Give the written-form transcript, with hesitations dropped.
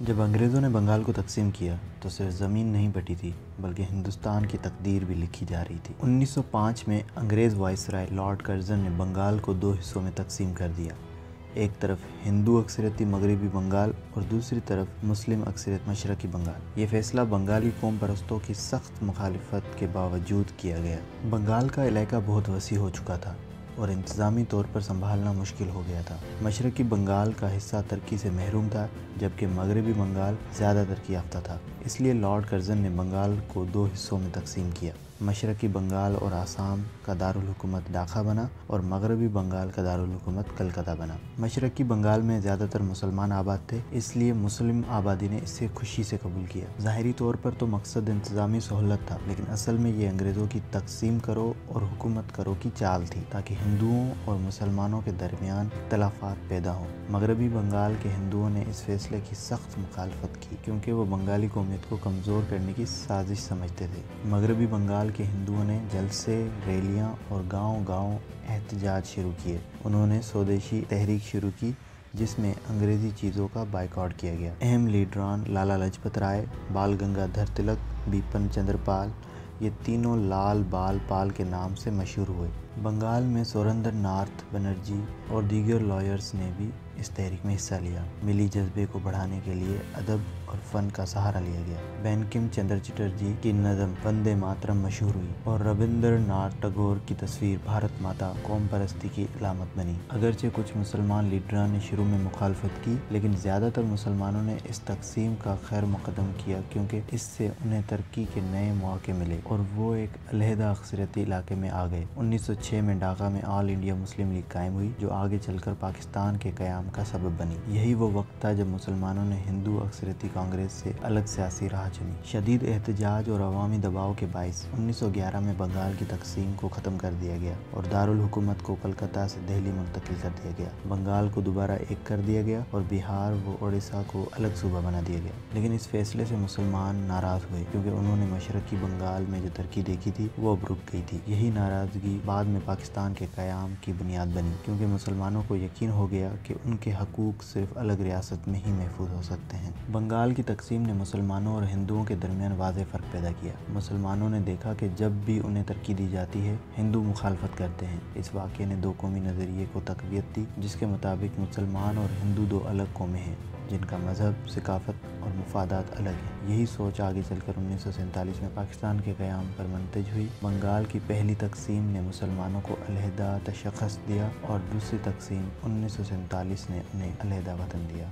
جب انگریزوں نے بنگال کو تقسیم کیا تو صرف زمین نہیں بٹی تھی بلکہ ہندوستان کی تقدیر بھی لکھی جا رہی تھی۔ 1905 میں انگریز وائسرائے لارڈ کرزن نے بنگال کو دو حصوں میں تقسیم کر دیا، ایک طرف ہندو اکثریتی مغربی بنگال اور دوسری طرف مسلم اکثریت مشرقی بنگال۔ یہ فیصلہ بنگالی قوم پرستوں کی سخت مخالفت کے باوجود کیا گیا۔ بنگال کا علاقہ بہت وسیع ہو چکا تھا اور انتظامی طور پر سنبھالنا مشکل ہو گیا تھا۔ مشرقی بنگال کا حصہ ترقی سے محروم تھا جبکہ مغربی بنگال زیادہ ترقی یافتہ تھا، اس لیے لارڈ کرزن نے بنگال کو دو حصوں میں تقسیم کیا۔ مشرقی بنگال اور آسام کا دارالحکومت ڈھاکہ بنا اور مغربی بنگال کا دارالحکومت کلکتہ بنا۔ مشرقی بنگال میں زیادہ تر مسلمان آباد تھے، اس لیے مسلم آبادی نے اسے خوشی سے قبول کیا۔ ظاہری طور پر تو مقصد انتظامی سہولت تھا، لیکن اصل میں یہ انگریزوں کی تقسیم کرو اور حکومت کرو کی چال تھی تاکہ ہندوؤں اور مسلمانوں کے درمیان اختلافات پیدا ہوں۔ مغربی بنگال کے ہندوؤں نے اس فیصلے کی سخت مخالفت کی کیونکہ وہ بنگالی قومیت کو کمزور کرنے کی سازش سمجھتے تھے۔ مغربی بنگال کے ہندوؤں نے جلسے، ریلیاں اور گاؤں گاؤں احتجاج شروع کیے۔ انہوں نے سودیشی تحریک شروع کی جس میں انگریزی چیزوں کا بائیکاٹ کیا گیا۔ اہم لیڈران لالا لاجپت رائے، بال گنگادھر تلک، بپن چندر پال، یہ تینوں لال بال پال کے نام سے مشہور ہوئے۔ بنگال میں سوریندر ناتھ بنرجی اور دیگر لائرز نے بھی اس تحریک میں حصہ لیا۔ ملی جذبے کو بڑھانے کے لیے ادب اور فن کا سہارا لیا گیا۔ بنکم چندر چٹرجی کی نظم وندے ماترم مشہور ہوئی اور ربندر ناتھ ٹیگور کی تصویر بھارت ماتا قوم پرستی کی علامت بنی۔ اگرچہ کچھ مسلمان لیڈران نے شروع میں مخالفت کی، لیکن زیادہ تر مسلمانوں نے اس تقسیم کا خیر مقدم کیا کیونکہ اس سے انہیں ترقی کے نئے مواقع ملے اور وہ ایک علیحدہ اکثریتی علاقے میں آ گئے۔ 1906 میں ڈھاکہ میں آل انڈیا مسلم لیگ قائم ہوئی جو آگے چل کر پاکستان کے قیام کا سبب بنی۔ یہی وہ وقت تھا جب مسلمانوں نے ہندو اکثریتی کانگریس سے الگ سیاسی راہ چنی۔ شدید احتجاج اور عوامی دباؤ کے باعث 1911 میں بنگال کی تقسیم کو ختم کر دیا گیا اور دارالحکومت کو کلکتہ سے دہلی منتقل کر دیا گیا۔ بنگال کو دوبارہ ایک کر دیا گیا اور بہار و اڑیسہ کو الگ صوبہ بنا دیا گیا، لیکن اس فیصلے سے مسلمان ناراض ہوئے کیونکہ انہوں نے مشرقی بنگال میں جو ترقی دیکھی تھی وہ اب رک گئی تھی۔ یہی ناراضگی بعد میں پاکستان کے قیام کی بنیاد بنی کیونکہ مسلمانوں کو یقین ہو گیا کہ ان کے حقوق صرف الگ ریاست میں ہی محفوظ ہو سکتے ہیں۔ بنگال کی تقسیم نے مسلمانوں اور ہندوؤں کے درمیان واضح فرق پیدا کیا۔ مسلمانوں نے دیکھا کہ جب بھی انہیں ترقی دی جاتی ہے ہندو مخالفت کرتے ہیں۔ اس واقعے نے دو قومی نظریے کو تقویت دی جس کے مطابق مسلمان اور ہندو دو الگ قومیں ہیں جن کا مذہب، ثقافت اور مفادات الگ ہیں۔ یہی سوچ آگے چل کر 1947 میں پاکستان کے قیام پر منتج ہوئی۔ بنگال کی پہلی تقسیم نے مسلمانوں کو علیحدہ تشخص دیا اور دوسری تقسیم 1947 نے انہیں علیحدہ وطن دیا۔